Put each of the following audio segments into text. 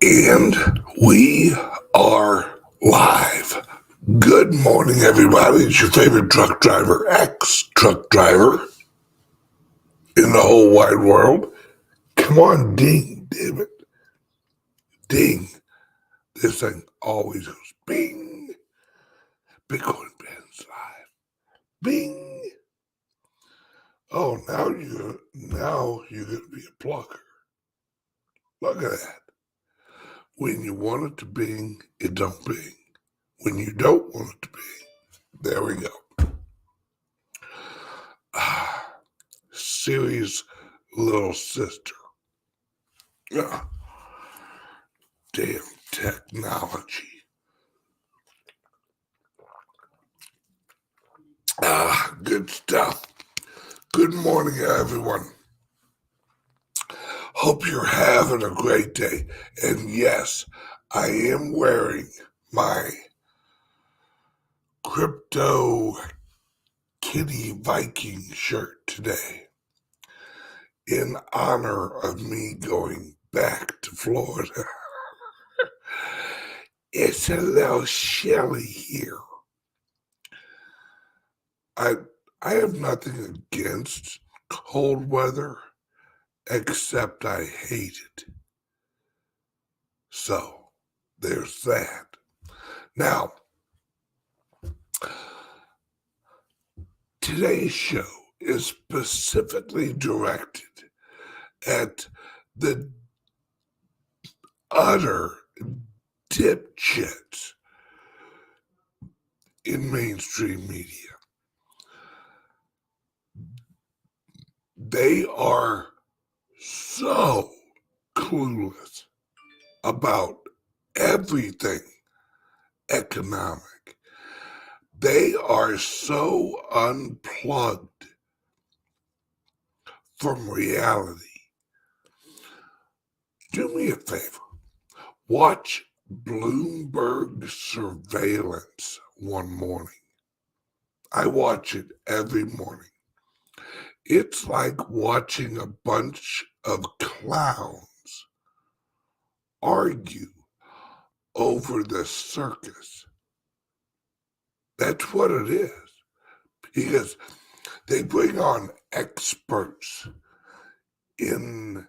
And we are live. Good morning, everybody. It's your favorite truck driver, ex-truck driver in the whole wide world. Come on, ding, damn it. Ding. This thing always goes bing. Bitcoin Ben's live. Bing. Oh, now you're gonna be a plugger. Look at that. When you want it to bing, it don't bing. When you don't want it to bing, there we go. Siri's little sister. Damn technology. Good stuff. Good morning, everyone. Hope you're having a great day. And yes, I am wearing my Crypto Kitty Viking shirt today in honor of me going back to Florida. It's a little chilly here. I have nothing against cold weather, except I hate it. So, there's that. Now, today's show is specifically directed at the utter dipshits in mainstream media. They are so clueless about everything economic. They are so unplugged from reality. Do me a favor. Watch Bloomberg surveillance one morning. I watch it every morning. It's like watching a bunch of clowns argue over the circus. That's what it is. Because they bring on experts in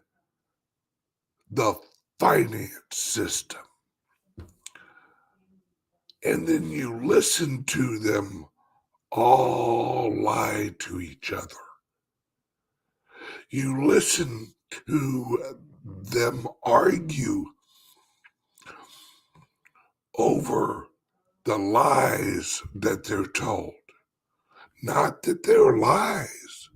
the finance system. And then you listen to them all lie to each other. You listen to them argue over the lies that they're told. Not that they're lies,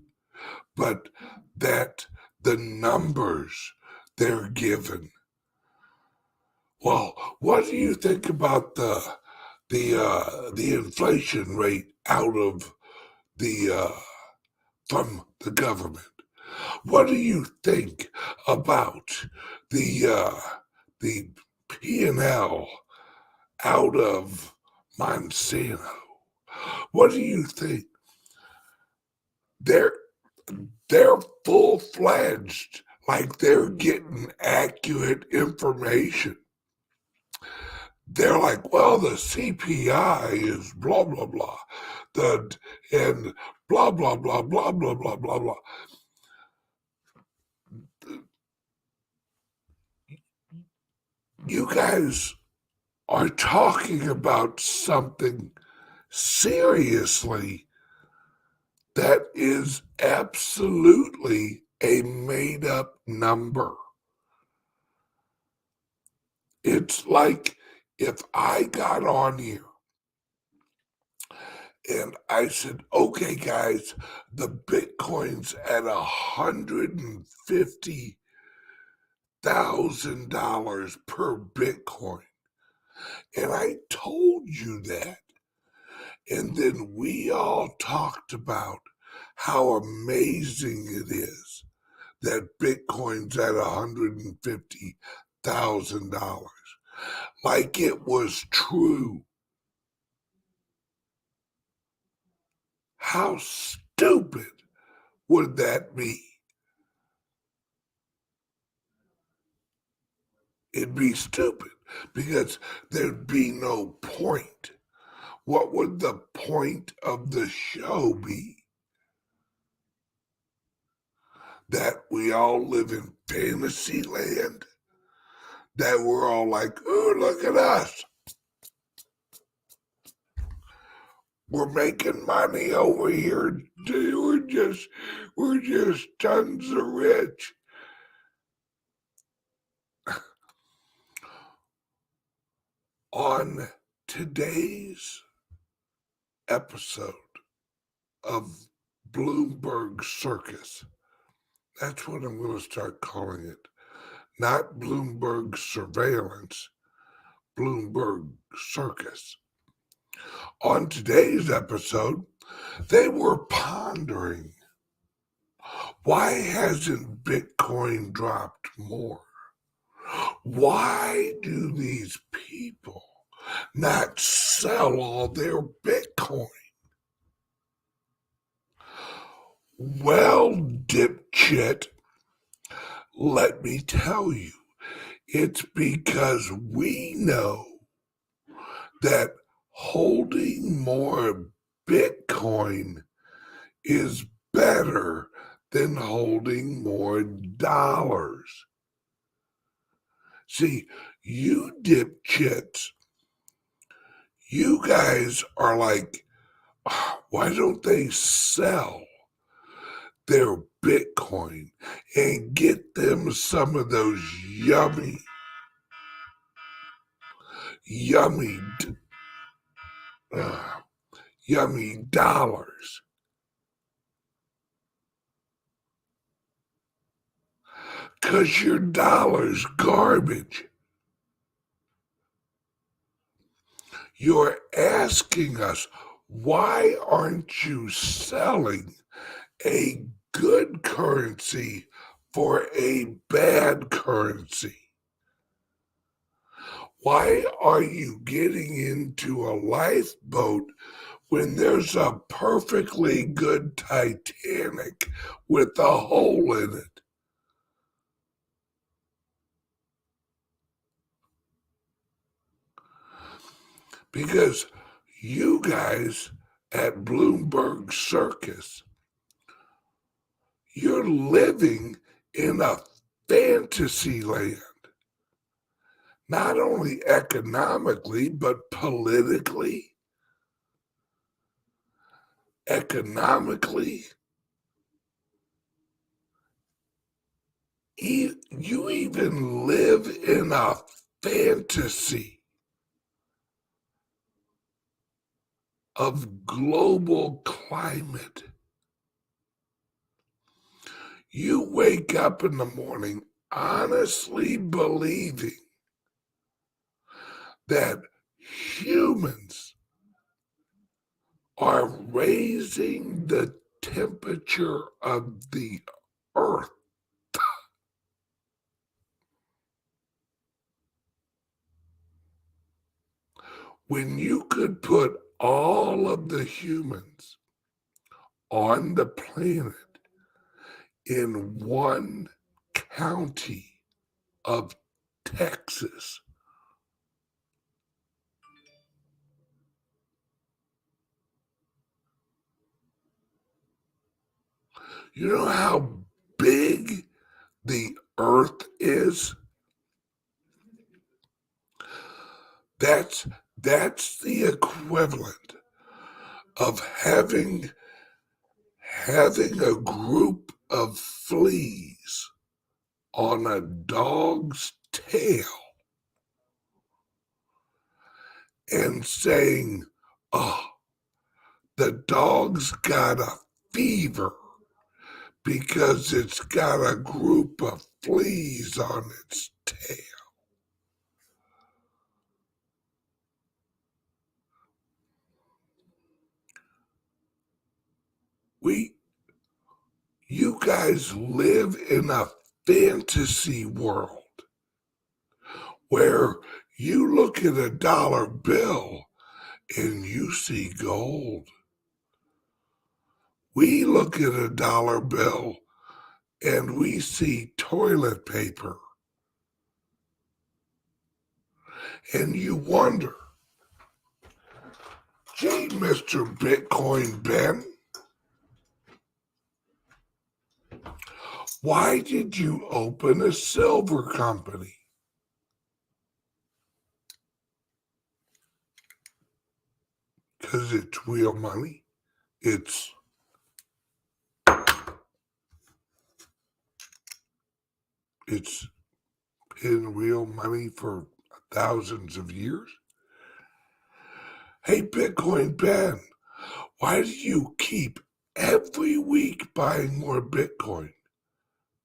but that the numbers they're given. Well, what do you think about the inflation rate out of from the government? What do you think about the P&L out of Monsanto? What do you think? They're full-fledged, like they're getting accurate information. They're like, well, the CPI is blah, blah, blah. And blah, blah, blah, blah, blah, blah, blah, blah. You guys are talking about something seriously that is absolutely a made-up number. It's like if I got on here and I said, okay, guys, the Bitcoin's at $150,000 per Bitcoin. And I told you that. And then we all talked about how amazing it is that Bitcoin's at $150,000. Like it was true. How stupid would that be? It'd be stupid because there'd be no point. What would the point of the show be? That we all live in fantasy land? That we're all like, ooh, look at us. We're making money over here. We're just tons of rich. On today's episode of Bloomberg Circus, that's what I'm going to start calling it. Not Bloomberg Surveillance, Bloomberg Circus. On today's episode, they were pondering, why hasn't Bitcoin dropped more? Why do these people not sell all their Bitcoin? Well, dipshit, let me tell you, it's because we know that holding more Bitcoin is better than holding more dollars. See, you dipshits, you guys are like, why don't they sell their Bitcoin and get them some of those yummy dollars? Because your dollar's garbage. You're asking us, why aren't you selling a good currency for a bad currency? Why are you getting into a lifeboat when there's a perfectly good Titanic with a hole in it? Because you guys at Bloomberg Circus, you're living in a fantasy land. Not only economically, but politically, economically. You even live in a fantasy of global climate. You wake up in the morning honestly believing that humans are raising the temperature of the earth. When you could put all of the humans on the planet in one county of Texas. You know how big the earth is? That's the equivalent of having a group of fleas on a dog's tail and saying, oh, the dog's got a fever because it's got a group of fleas on its tail. You guys live in a fantasy world where you look at a dollar bill and you see gold. We look at a dollar bill and we see toilet paper. And you wonder, gee, Mr. Bitcoin Ben, why did you open a silver company? Because it's real money. It's been real money for thousands of years. Hey, Bitcoin Ben, why do you keep every week buying more Bitcoin?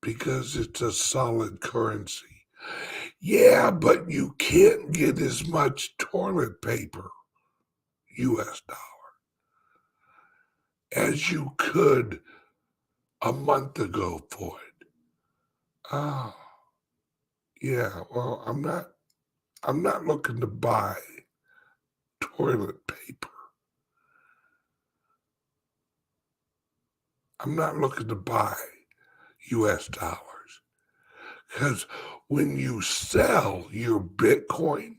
Because it's a solid currency. Yeah, but you can't get as much toilet paper, US dollar, as you could a month ago for it. Oh, yeah, well, I'm not looking to buy toilet paper. I'm not looking to buy US dollars. Because when you sell your Bitcoin,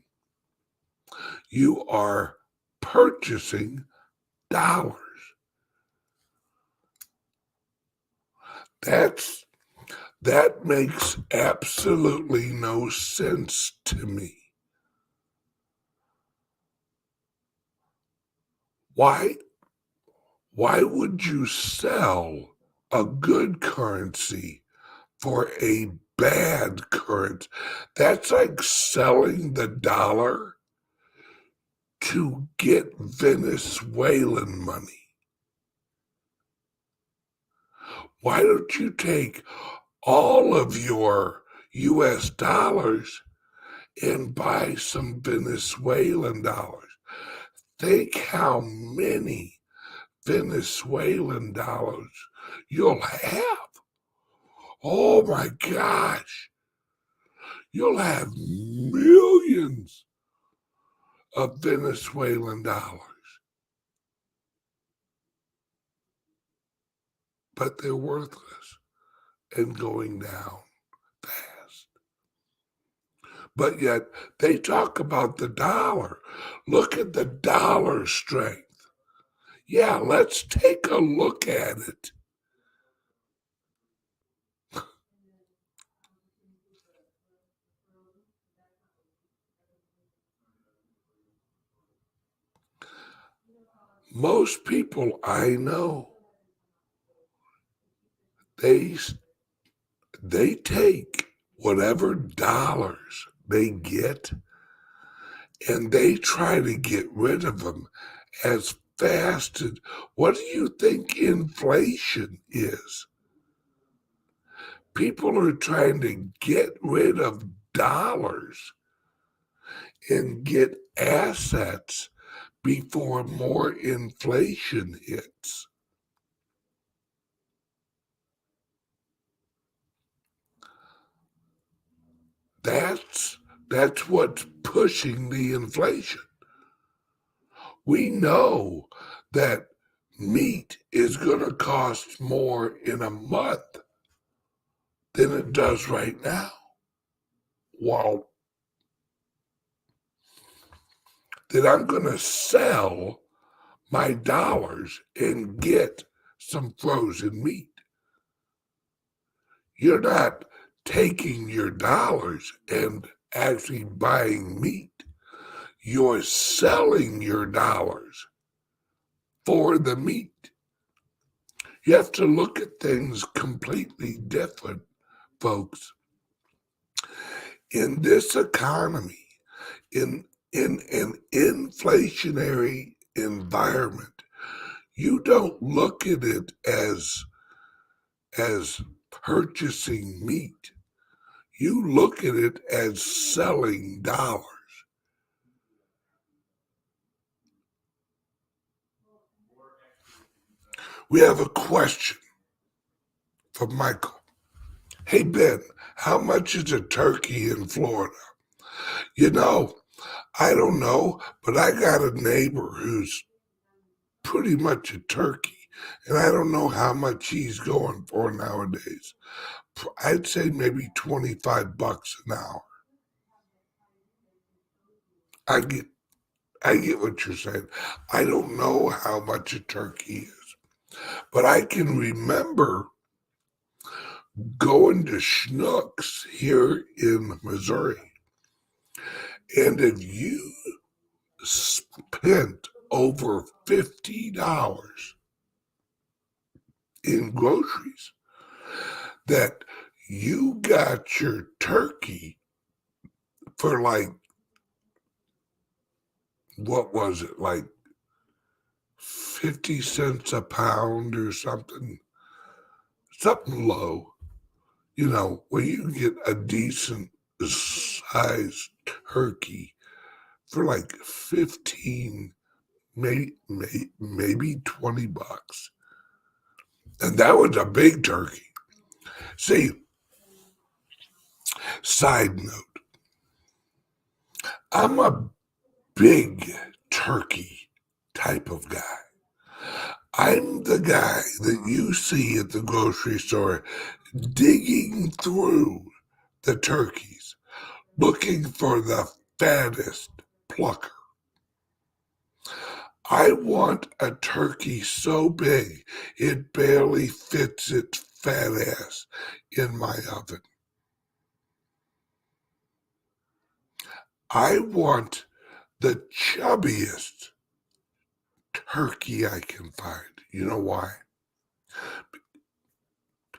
you are purchasing dollars. That makes absolutely no sense to me. Why would you sell a good currency for a bad currency? That's like selling the dollar to get Venezuelan money. Why don't you take all of your US dollars and buy some Venezuelan dollars? Think how many Venezuelan dollars you'll have. Oh my gosh. You'll have millions of Venezuelan dollars. But they're worthless and going down fast. But yet they talk about the dollar. Look at the dollar strength. Yeah, let's take a look at it. Most people I know, they take whatever dollars they get and they try to get rid of them as fast as, what do you think inflation is? People are trying to get rid of dollars and get assets before more inflation hits. That's what's pushing the inflation. We know that meat is going to cost more in a month than it does right now. Well, then I'm going to sell my dollars and get some frozen meat. You're not taking your dollars and actually buying meat. You're selling your dollars for the meat. You have to look at things completely different, folks. In this economy, in an inflationary environment, you don't look at it as purchasing meat. You look at it as selling dollars. We have a question from Michael. Hey, Ben, how much is a turkey in Florida? You know, I don't know, but I got a neighbor who's pretty much a turkey, and I don't know how much he's going for nowadays. I'd say maybe $25 an hour. I get what you're saying. I don't know how much a turkey is, but I can remember going to Schnucks here in Missouri. And if you spent over $50 in groceries, that you got your turkey for like, what was it, like 50 cents a pound or something low, where you get a decent sized turkey for like 15, maybe $20. And that was a big turkey. See, side note, I'm a big turkey type of guy. I'm the guy that you see at the grocery store digging through the turkeys, looking for the fattest plucker. I want a turkey so big it barely fits its fat ass in my oven. I want the chubbiest turkey I can find. You know why?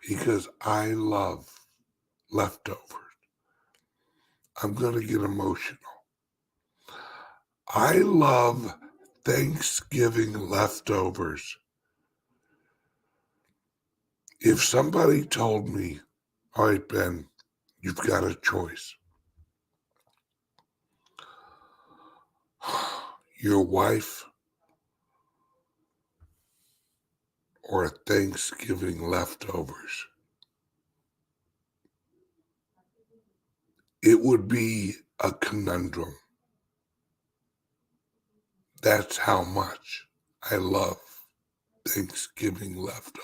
Because I love leftovers. I'm going to get emotional. I love Thanksgiving leftovers. If somebody told me, all right, Ben, you've got a choice. Your wife or Thanksgiving leftovers, it would be a conundrum. That's how much I love Thanksgiving leftovers.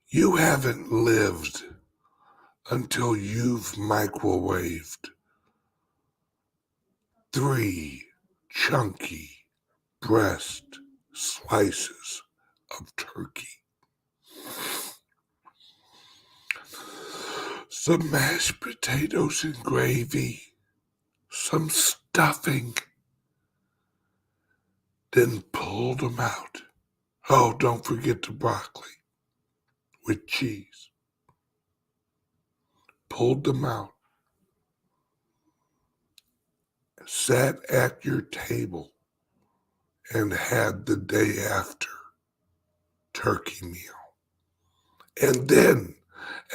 You haven't lived until you've microwaved 3 chunky breast slices of turkey, some mashed potatoes and gravy, some stuffing, then pulled them out. Oh, don't forget the broccoli with cheese. Pulled them out. Sat at your table and had the day after turkey meal. And then,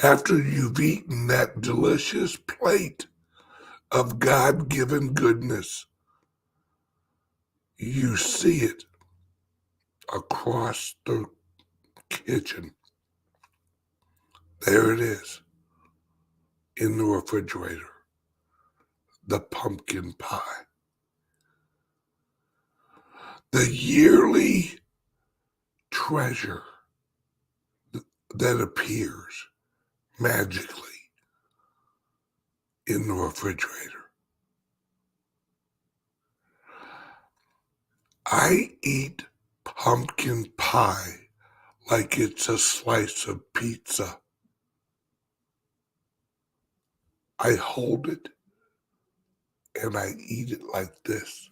after you've eaten that delicious plate of God-given goodness, you see it across the kitchen. There it is in the refrigerator, the pumpkin pie. The yearly treasure that appears magically in the refrigerator. I eat pumpkin pie like it's a slice of pizza. I hold it and I eat it like this.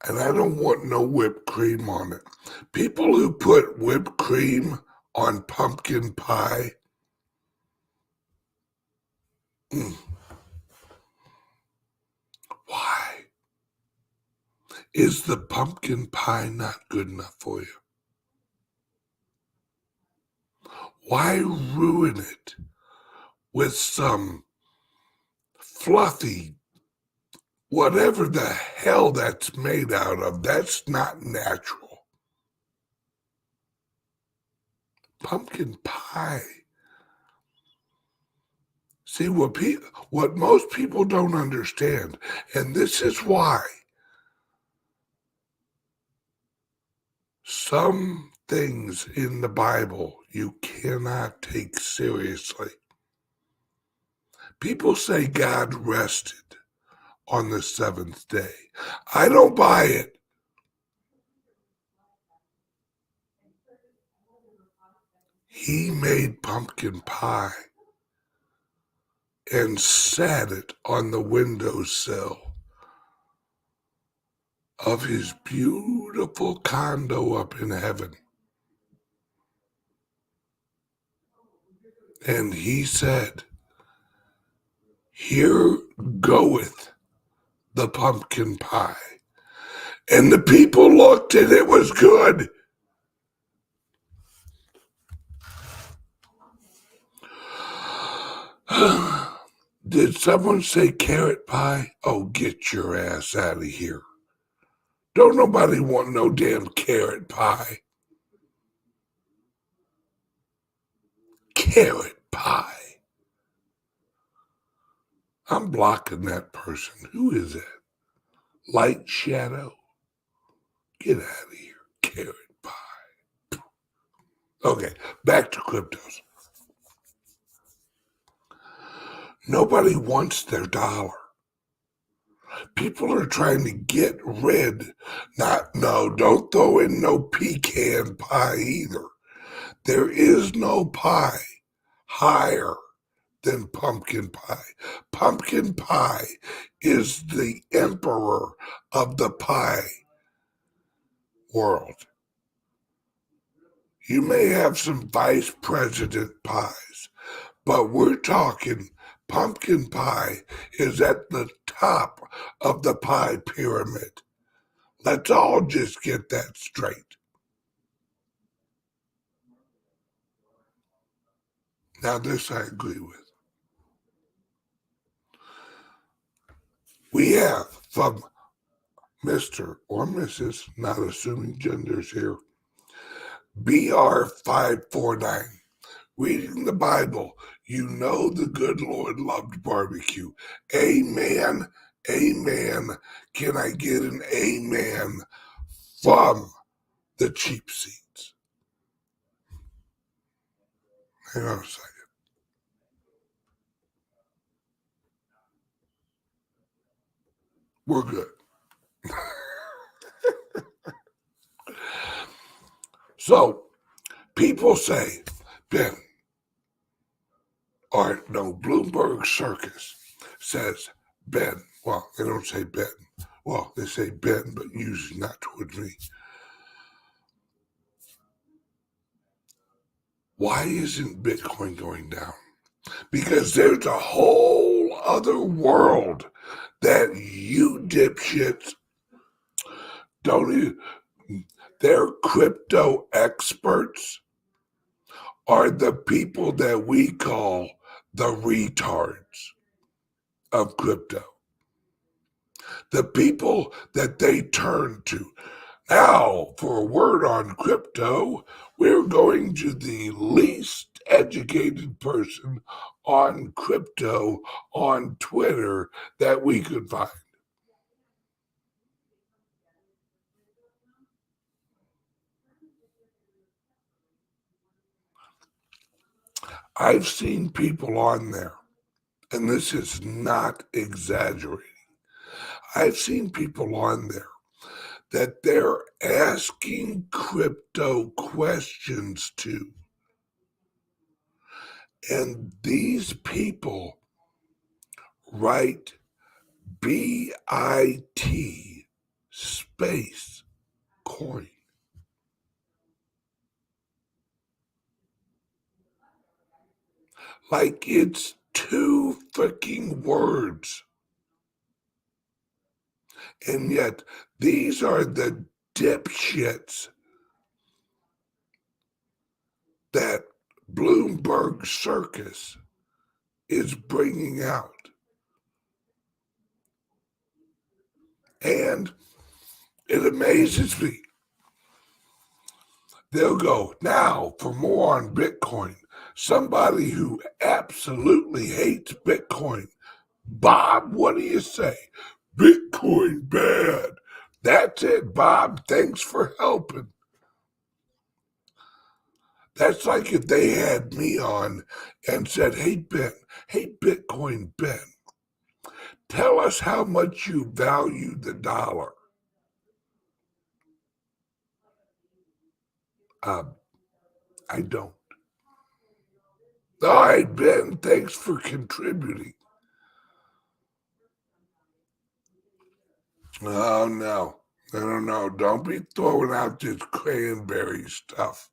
And I don't want no whipped cream on it. People who put whipped cream on pumpkin pie, why? Is the pumpkin pie not good enough for you? Why ruin it with some fluffy, whatever the hell that's made out of? That's not natural. Pumpkin pie. See, what most people don't understand, and this is why some things in the Bible you cannot take seriously. People say God rested on the seventh day. I don't buy it. He made pumpkin pie and sat it on the windowsill of his beautiful condo up in heaven. And he said, "Here goeth the pumpkin pie." And the people looked and it was good. Did someone say carrot pie? Oh, get your ass out of here. Don't nobody want no damn carrot pie. Carrot pie. I'm blocking that person. Who is that? Light shadow? Get out of here. Carrot pie. Okay, back to cryptos. Nobody wants their dollar. People are trying to get rid. Don't throw in no pecan pie either. There is no pie higher than pumpkin pie. Pumpkin pie is the emperor of the pie world. You may have some vice president pies, but we're talking pumpkin pie is at the top of the pie pyramid. Let's all just get that straight. Now, this I agree with. We have from Mr. or Mrs., not assuming genders here, BR549. Reading the Bible, you know the good Lord loved barbecue. Amen. Amen. Can I get an amen from the cheap seats? Hang on a second. We're good. So, people say, Ben, or no, Bloomberg Circus says, Ben. Well, they don't say Ben. Well, they say Ben, but usually not towards me. Why isn't Bitcoin going down? Because there's a whole other world that you dipshits don't even, their crypto experts are the people that we call the retards of crypto. The people that they turn to. Now, for a word on crypto, we're going to the least educated person on crypto on Twitter that we could find. I've seen people on there, and this is not exaggerating. I've seen people on there that they're asking crypto questions to. And these people write BIT space coin. Like it's two freaking words. And yet, these are the dipshits that Bloomberg Circus is bringing out. And it amazes me. They'll go, now for more on Bitcoin. Somebody who absolutely hates Bitcoin. Bob, what do you say? Bitcoin bad. That's it, Bob. Thanks for helping. That's like if they had me on and said, hey, Bitcoin Ben, tell us how much you value the dollar. I don't. All right, Ben, thanks for contributing. Oh, no. No. Don't be throwing out this cranberry stuff.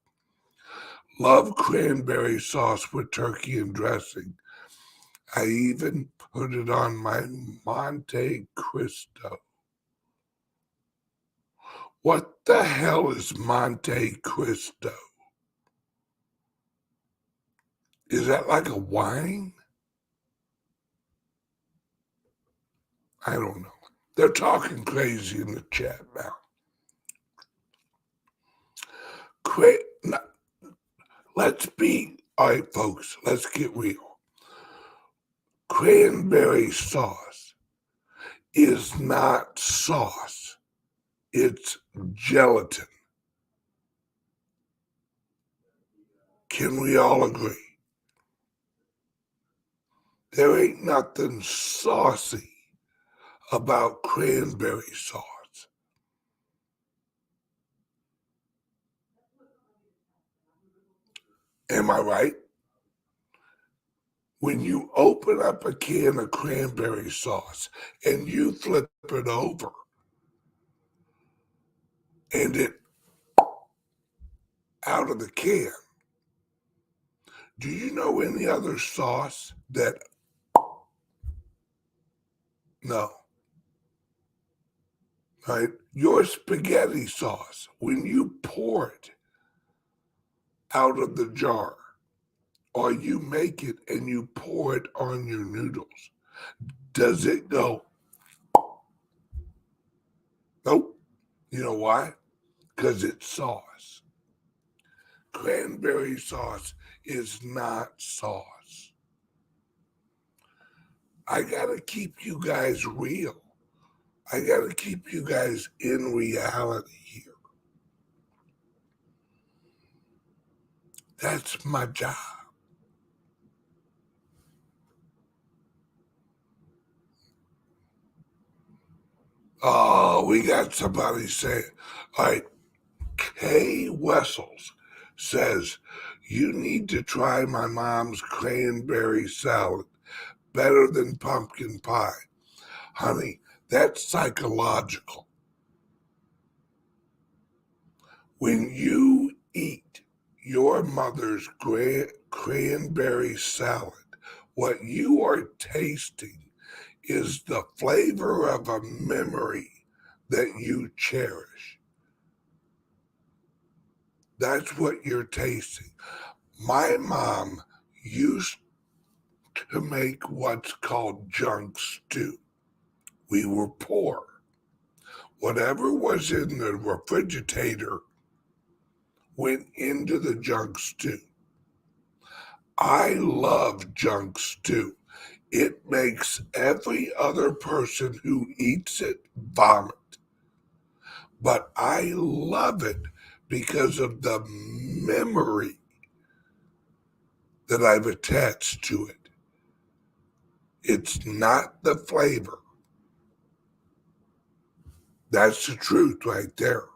Love cranberry sauce with turkey and dressing. I even put it on my Monte Cristo. What the hell is Monte Cristo? Is that like a wine? I don't know. They're talking crazy in the chat now. Let's be, all right, folks, let's get real. Cranberry sauce is not sauce. It's gelatin. Can we all agree? There ain't nothing saucy about cranberry sauce. Am I right? When you open up a can of cranberry sauce and you flip it over and it out of the can, do you know any other sauce that, no, right? Your spaghetti sauce, when you pour it out of the jar, or you make it and you pour it on your noodles, does it go? Nope. You know why? Because it's sauce. Cranberry sauce is not sauce. I gotta keep you guys real. I gotta keep you guys in reality here. That's my job. Oh, we got somebody saying, all right, Kay Wessels says, you need to try my mom's cranberry salad. Better than pumpkin pie. Honey, that's psychological. When you eat your mother's cranberry salad, what you are tasting is the flavor of a memory that you cherish. That's what you're tasting. My mom used to make what's called junk stew. We were poor. Whatever was in the refrigerator went into the junk stew. I love junk stew. It makes every other person who eats it vomit. But I love it because of the memory that I've attached to it. It's not the flavor. That's the truth right there.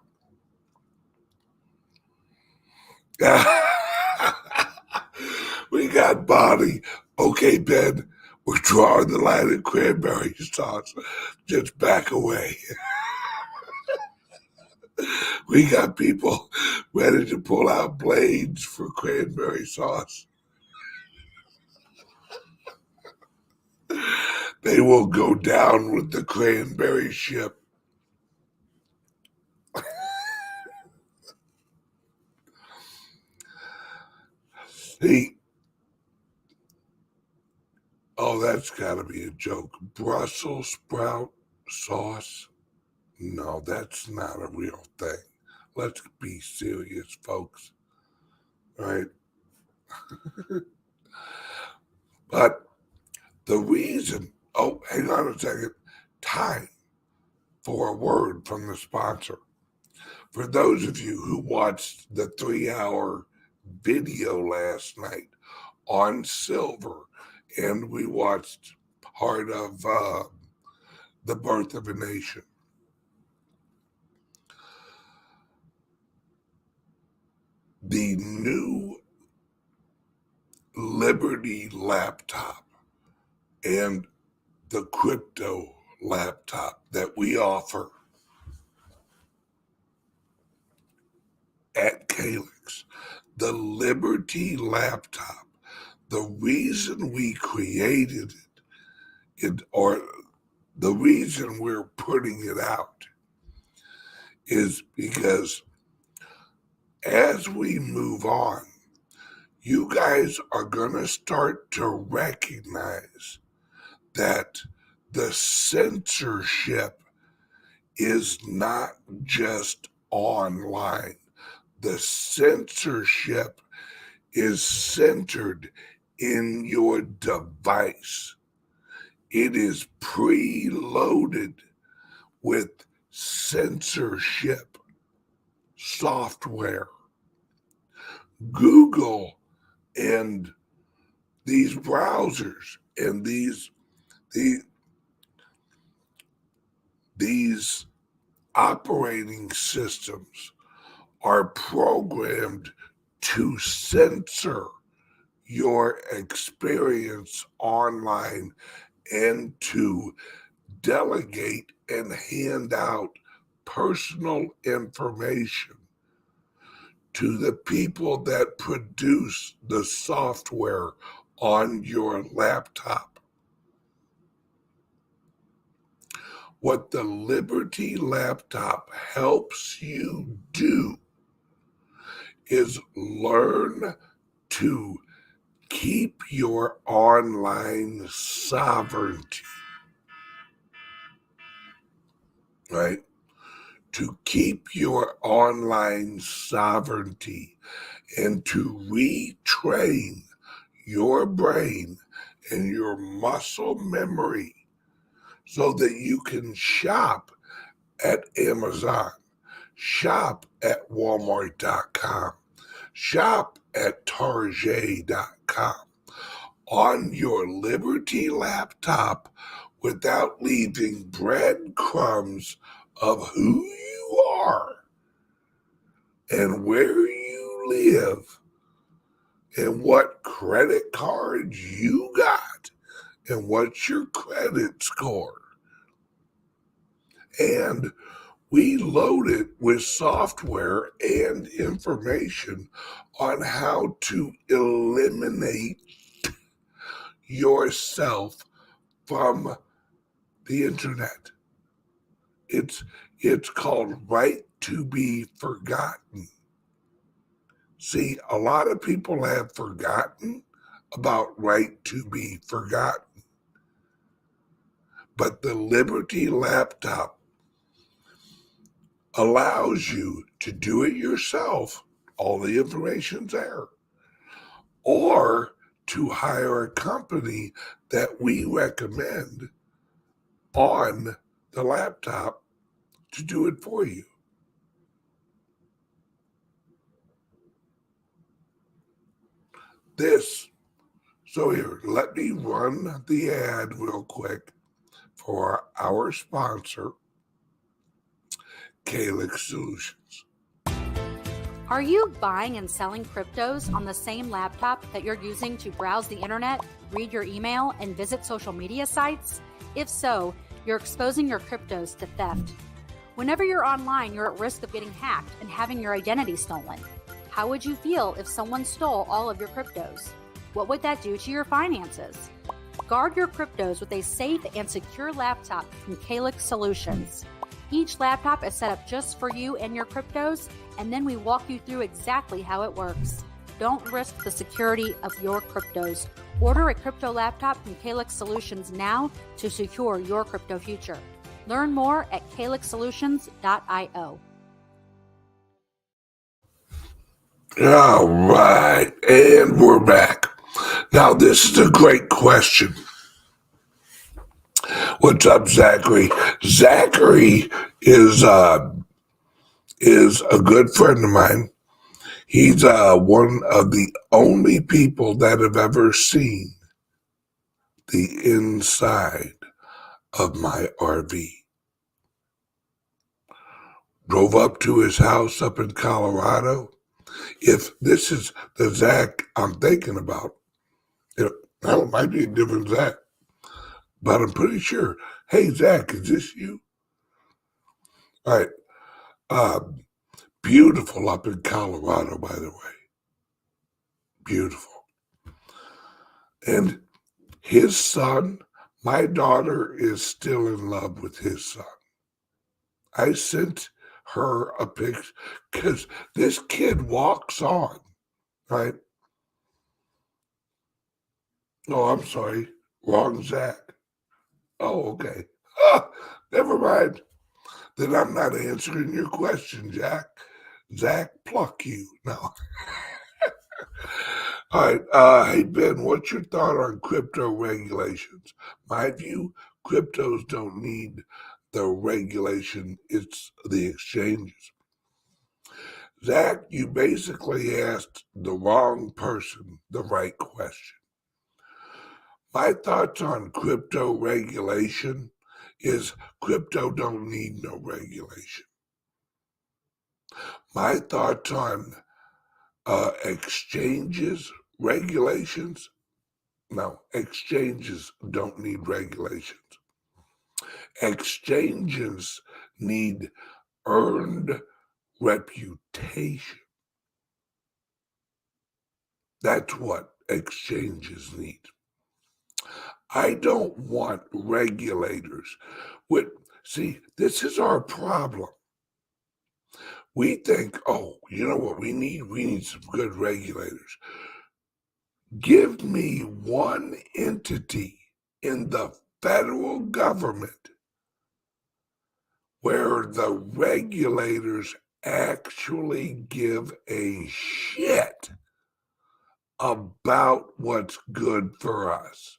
We got Bonnie. Okay, Ben, we're drawing the line at cranberry sauce. Just back away. We got people ready to pull out blades for cranberry sauce. They will go down with the cranberry ship. See, oh, that's got to be a joke. Brussels sprout sauce? No, that's not a real thing. Let's be serious, folks. Right? But the reason, oh, hang on a second. Time for a word from the sponsor. For those of you who watched the 3-hour video last night on silver, and we watched part of The Birth of a Nation. The new Liberty laptop and the crypto laptop that we offer at CALIX, the Liberty laptop, the reason we created it, or the reason we're putting it out, is because as we move on, you guys are going to start to recognize that the censorship is not just online. The censorship is centered in your device. It is preloaded with censorship software. Google and these browsers and these operating systems are programmed to censor your experience online and to delegate and hand out personal information to the people that produce the software on your laptop. What the Liberty laptop helps you do is learn to keep your online sovereignty, right? To keep your online sovereignty and to retrain your brain and your muscle memory so that you can shop at Amazon, shop at Walmart.com, shop at Target.com on your Liberty laptop without leaving breadcrumbs of who you are and where you live and what credit cards you got and what's your credit score. And we load it with software and information on how to eliminate yourself from the internet. It's called Right to Be Forgotten. See, a lot of people have forgotten about Right to Be Forgotten. But the Liberty laptop allows you to do it yourself. All the information's there. Or to hire a company that we recommend on the laptop to do it for you. So here, let me run the ad real quick for our sponsor, CALIX Solutions. Are you buying and selling cryptos on the same laptop that you're using to browse the internet, read your email, and visit social media sites? If so, you're exposing your cryptos to theft. Whenever you're online, you're at risk of getting hacked and having your identity stolen. How would you feel if someone stole all of your cryptos? What would that do to your finances? Guard your cryptos with a safe and secure laptop from CALIX Solutions. Each laptop is set up just for you and your cryptos, and then we walk you through exactly how it works. Don't risk the security of your cryptos. Order a crypto laptop from CALIX Solutions now to secure your crypto future. Learn more at calixsolutions.io. All right, and we're back. Now, this is a great question. What's up, Zachary? Zachary is a good friend of mine. He's one of the only people that have ever seen the inside of my RV. Drove up to his house up in Colorado. If this is the Zach I'm thinking about, now it might be a different Zach, but I'm pretty sure. Hey, Zach, is this you? All right. Beautiful up in Colorado, by the way. Beautiful. And his son, my daughter is still in love with his son. I sent her a picture because this kid walks on, right? Oh, I'm sorry. Wrong Zach. Oh, okay. Never mind. Then I'm not answering your question, Jack. Zach, pluck you. No. All right. Hey, Ben, what's your thought on crypto regulations? My view, cryptos don't need the regulation. It's the exchanges. Zach, you basically asked the wrong person the right question. My thoughts on crypto regulation is crypto don't need no regulation. My thoughts on exchanges regulations, no, exchanges don't need regulations. Exchanges need earned reputation. That's what exchanges need. I don't want regulators see, this is our problem. We think, oh, you know what we need? We need some good regulators. Give me one entity in the federal government where the regulators actually give a shit about what's good for us.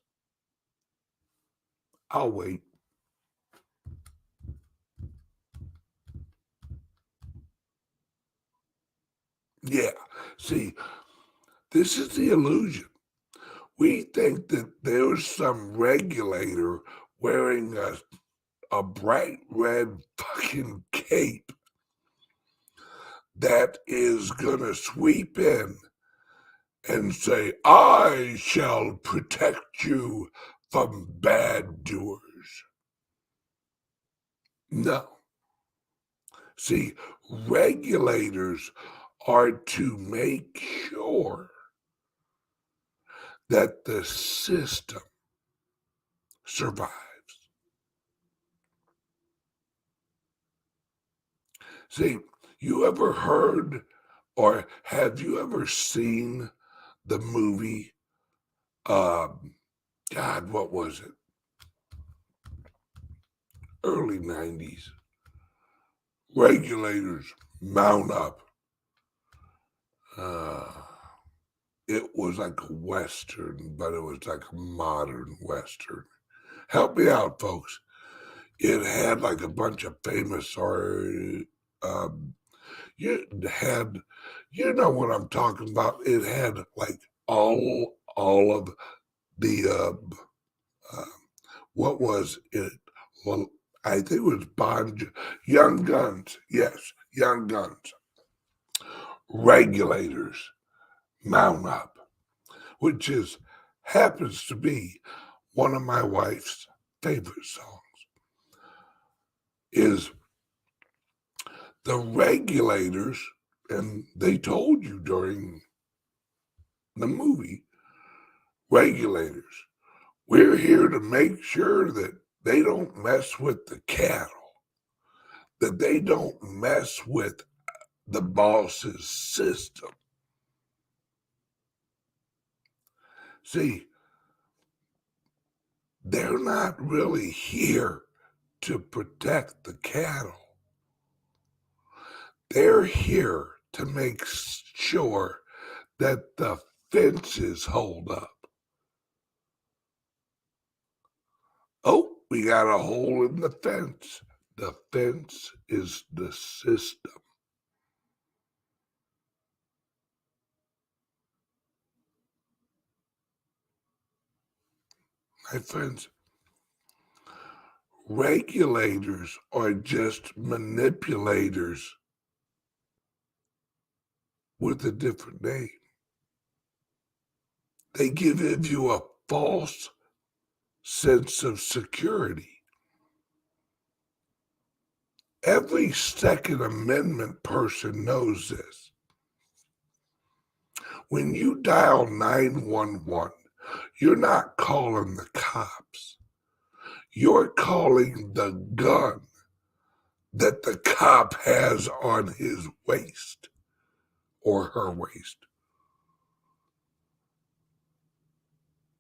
I'll wait. Yeah, see, this is the illusion. We think that there's some regulator wearing a bright red fucking cape that is gonna sweep in and say, I shall protect you from bad doers. No. See, regulators are to make sure that the system survives. See, you ever heard or have you ever seen the movie, God, what was it? Early 90s. Regulators mount up. It was like a Western, but it was like a modern Western. Help me out, folks. It had like a bunch of famous you know what I'm talking about. It had like all of the what was it? Well, I think it was Young Guns. Yes, Young Guns. Regulators mount up, which happens to be one of my wife's favorite songs. Is the regulators, and they told you during the movie, regulators, we're here to make sure that they don't mess with the cattle, that they don't mess with the boss's system. See, they're not really here to protect the cattle. They're here to make sure that the fences hold up. Oh, we got a hole in the fence. The fence is the system. My friends, regulators are just manipulators with a different name. They give you a false sense of security. Every Second Amendment person knows this. When you dial 911, you're not calling the cops. You're calling the gun that the cop has on his waist or her waist.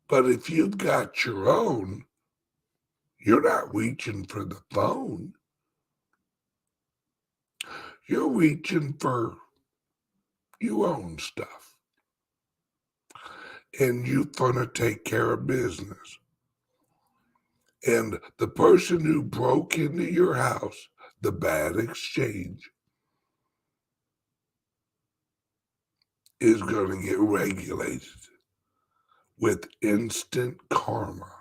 But if you've got your own, you're not reaching for the phone. You're reaching for your own stuff. And you're going to take care of business. And the person who broke into your house, the bad exchange, is going to get regulated with instant karma.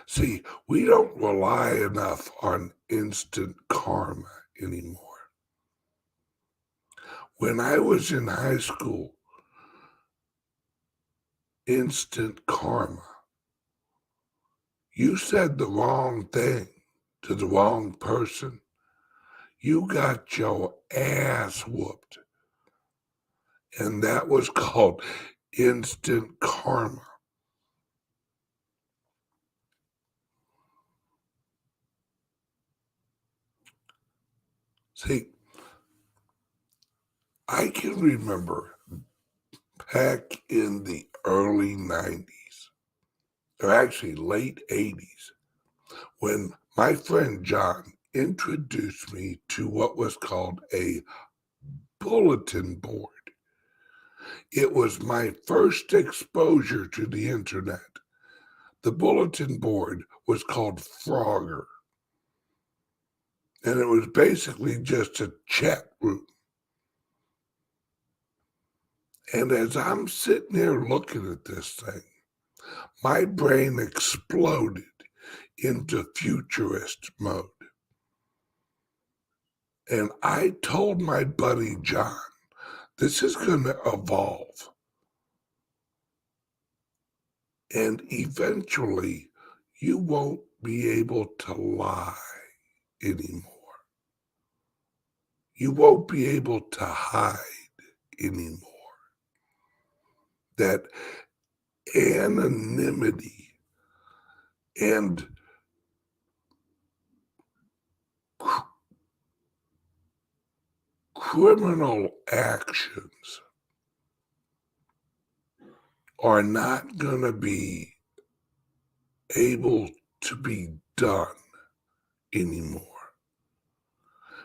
See, we don't rely enough on instant karma anymore. When I was in high school, instant karma. You said the wrong thing to the wrong person, you got your ass whooped. And that was called instant karma. See, I can remember back in the early 90s, or actually late 80s, when my friend John introduced me to what was called a bulletin board. It was my first exposure to the internet. The bulletin board was called Frogger. And it was basically just a chat room. And as I'm sitting there looking at this thing, my brain exploded into futurist mode. And I told my buddy John, this is going to evolve. And eventually, you won't be able to lie anymore. You won't be able to hide anymore. That anonymity and criminal actions are not going to be able to be done anymore,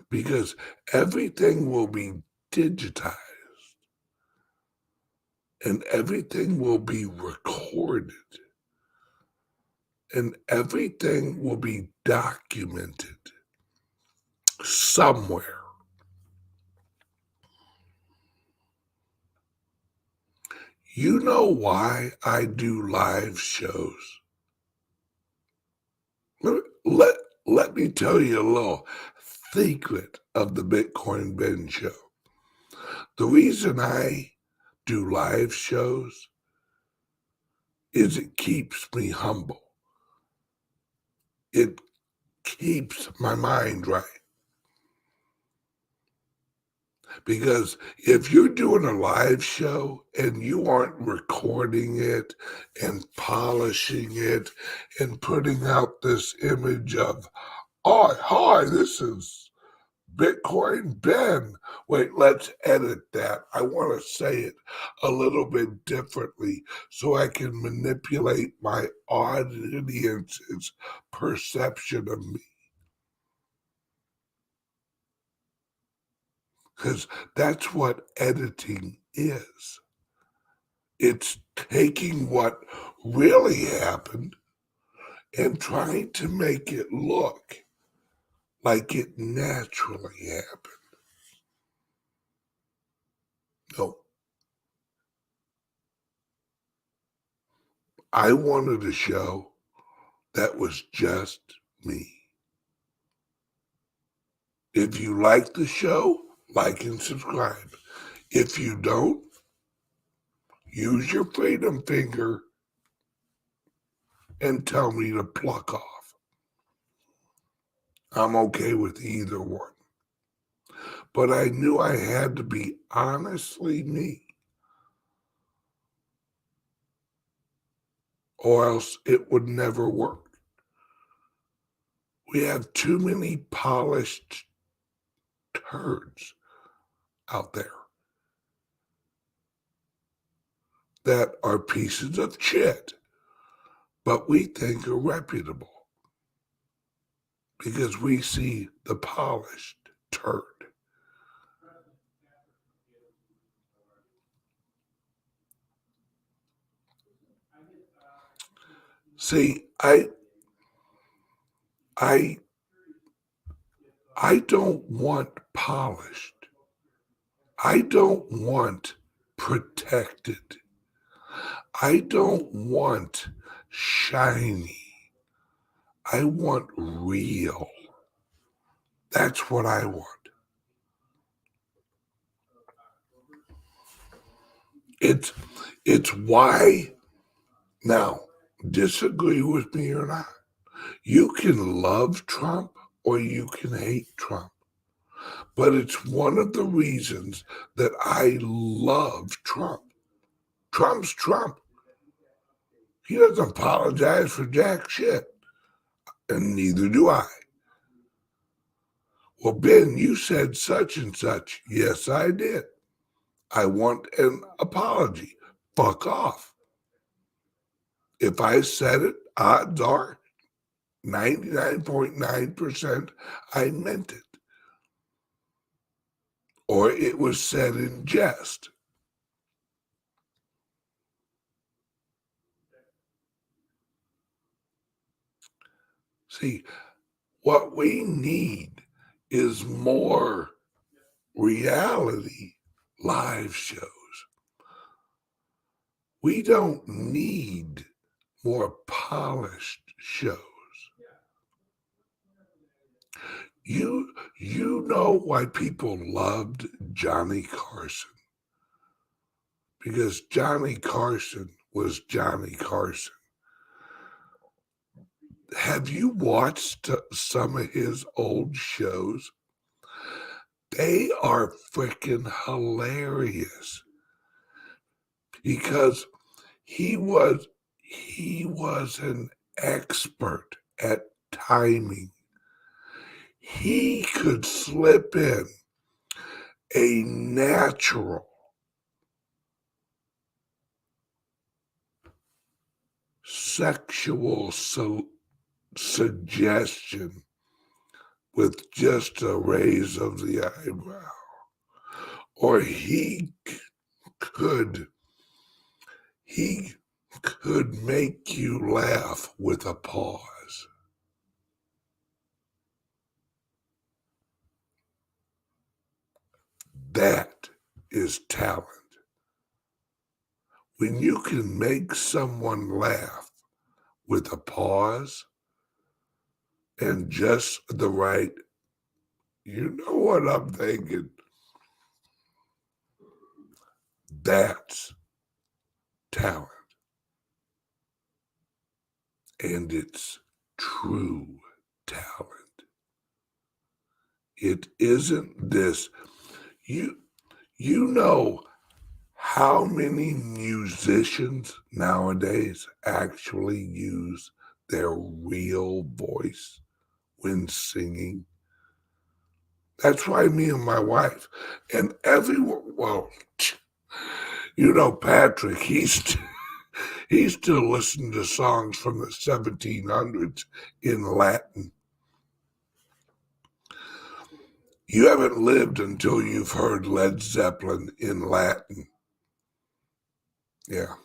because everything will be digitized and everything will be recorded and everything will be documented somewhere. You know why I do live shows? Let me tell you a little secret of the Bitcoin Ben Show. The reason I do live shows is it keeps me humble. It keeps my mind right. Because if you're doing a live show and you aren't recording it and polishing it and putting out this image of, oh, hi, this is Bitcoin Ben. Wait, let's edit that. I want to say it a little bit differently so I can manipulate my audience's perception of me. Because that's what editing is. It's taking what really happened and trying to make it look like it naturally happened. No. I wanted a show that was just me. If you like the show, like and subscribe. If you don't, use your freedom finger and tell me to pluck off. I'm okay with either one. But I knew I had to be honestly me, or else it would never work. We have too many polished turds out there that are pieces of shit, but we think are reputable because we see the polished turd. See, I don't want polished. I don't want protected. I don't want shiny. I want real. That's what I want. It's why, now, disagree with me or not, you can love Trump or you can hate Trump. But it's one of the reasons that I love Trump. Trump's Trump. He doesn't apologize for jack shit. And neither do I. Well, Ben, you said such and such. Yes, I did. I want an apology. Fuck off. If I said it, odds are 99.9% I meant it. Or it was said in jest. See, what we need is more reality live shows. We don't need more polished shows. You know why people loved Johnny Carson? Because Johnny Carson was Johnny Carson. Have you watched some of his old shows? They are freaking hilarious because he was an expert at timing. He could slip in a natural sexual suggestion with just a raise of the eyebrow, or he could make you laugh with a pause. That is talent. When you can make someone laugh with a pause and just the right, you know what I'm thinking? That's talent. And it's true talent. It isn't this. You know how many musicians nowadays actually use their real voice when singing? That's why me and my wife and everyone, well, you know, Patrick, he's still listening to songs from the 1700s in Latin. You haven't lived until you've heard Led Zeppelin in Latin. Yeah.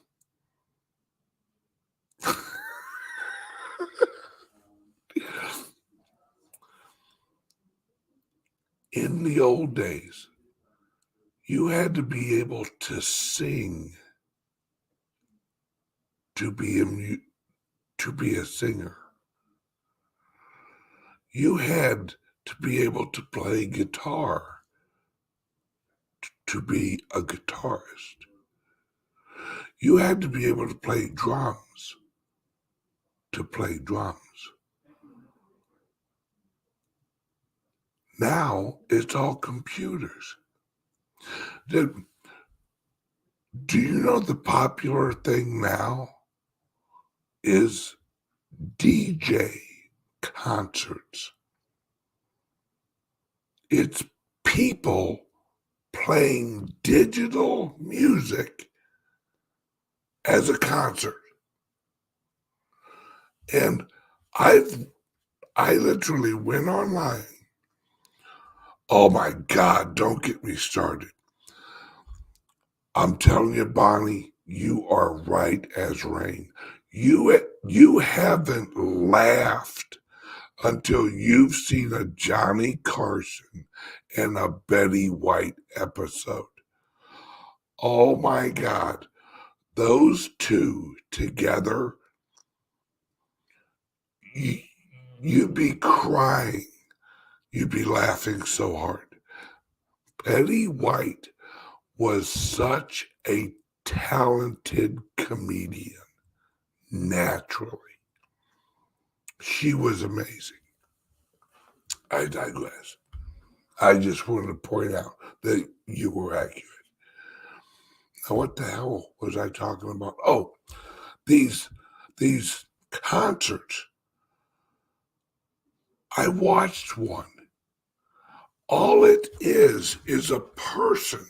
In the old days, you had to be able to sing to be a singer. You had to be able to play guitar to be a guitarist. You had to be able to play drums to play drums. Now it's all computers. Do you know the popular thing now is DJ concerts? It's people playing digital music as a concert. And I literally went online. Oh my God, don't get me started. I'm telling you, Bonnie, you are right as rain. You haven't laughed until you've seen a Johnny Carson and a Betty White episode. Oh my God, those two together, you'd be crying. You'd be laughing so hard. Betty White was such a talented comedian, naturally. She was amazing. I digress. I just wanted to point out that you were accurate. Now, what the hell was I talking about? Oh, these concerts. I watched one. All it is a person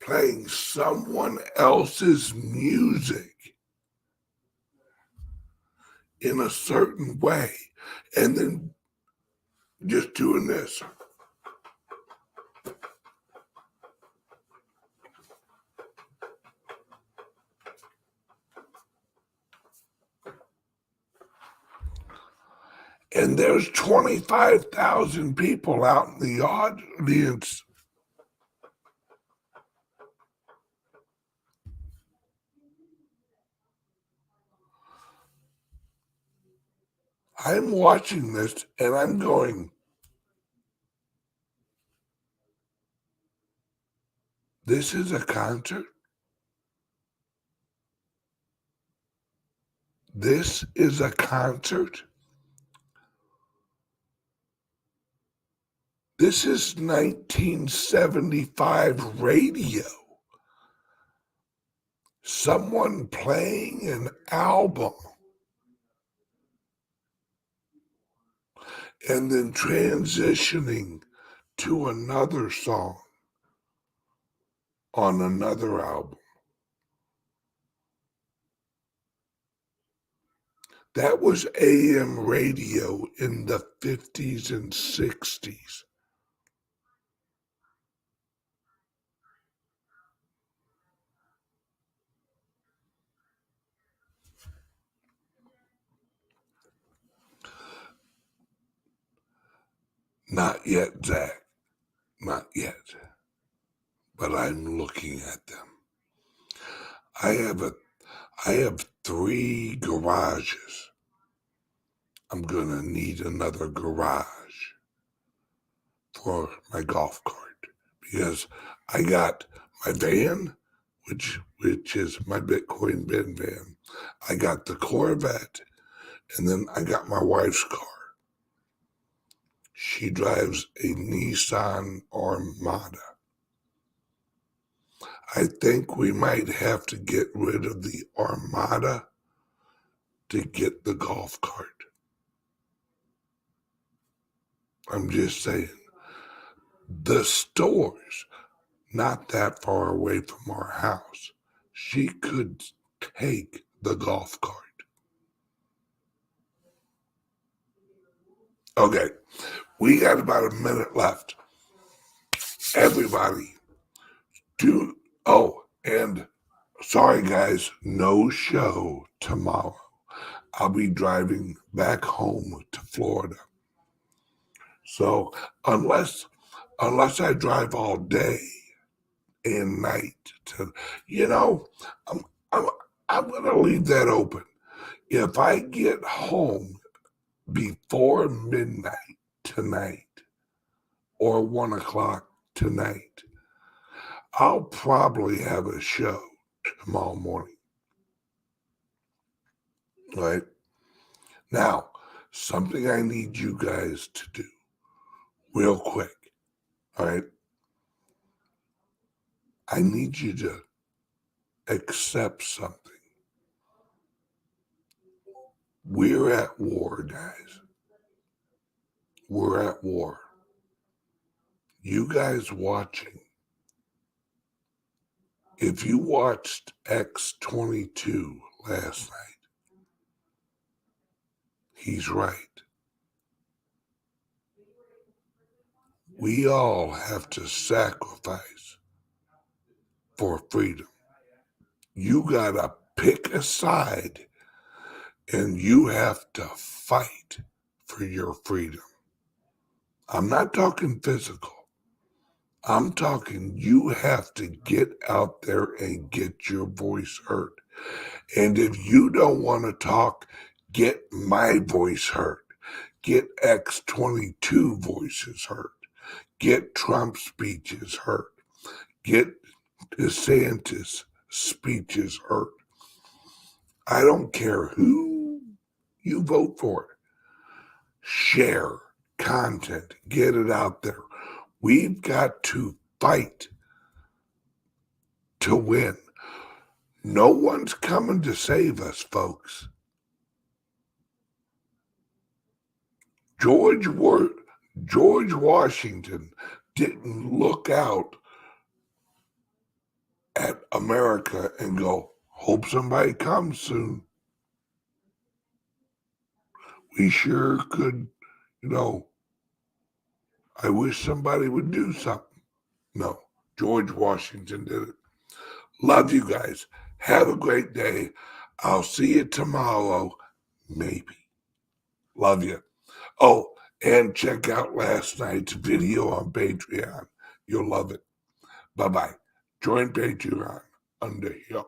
playing someone else's music in a certain way, and then just doing this. And there's 25,000 people out in the audience. I'm watching this and I'm going, this is a concert? This is a concert? This is 1975 radio. Someone playing an album and then transitioning to another song on another album. That was AM radio in the 50s and 60s. Not yet, Zach. Not yet. But I'm looking at them. I have 3 garages. I'm gonna need another garage for my golf cart because I got my van, which is my Bitcoin bin van. I got the Corvette, and then I got my wife's car. She drives a Nissan Armada. I think we might have to get rid of the Armada to get the golf cart. I'm just saying. The store's not that far away from our house. She could take the golf cart. Okay, we got about a minute left. Everybody, and sorry guys, no show tomorrow. I'll be driving back home to Florida. So unless I drive all day and night to, I'm going to leave that open. If I get home before midnight tonight or 1 o'clock tonight, I'll probably have a show tomorrow morning. All right? Now, something I need you guys to do real quick. All right? I need you to accept something. We're at war, guys. We're at war. You guys watching, if you watched X-22 last night, he's right. We all have to sacrifice for freedom. You gotta pick a side and you have to fight for your freedom. I'm not talking physical. I'm talking you have to get out there and get your voice heard. And if you don't want to talk, get my voice heard. Get X-22 voices heard. Get Trump speeches heard. Get DeSantis speeches heard. I don't care who you vote for. Share content. Get it out there. We've got to fight to win. No one's coming to save us, folks. George Washington didn't look out at America and go, hope somebody comes soon. We sure could, I wish somebody would do something. No, George Washington did it. Love you guys. Have a great day. I'll see you tomorrow, maybe. Love you. Oh, and check out last night's video on Patreon. You'll love it. Bye-bye. Join Patreon under here.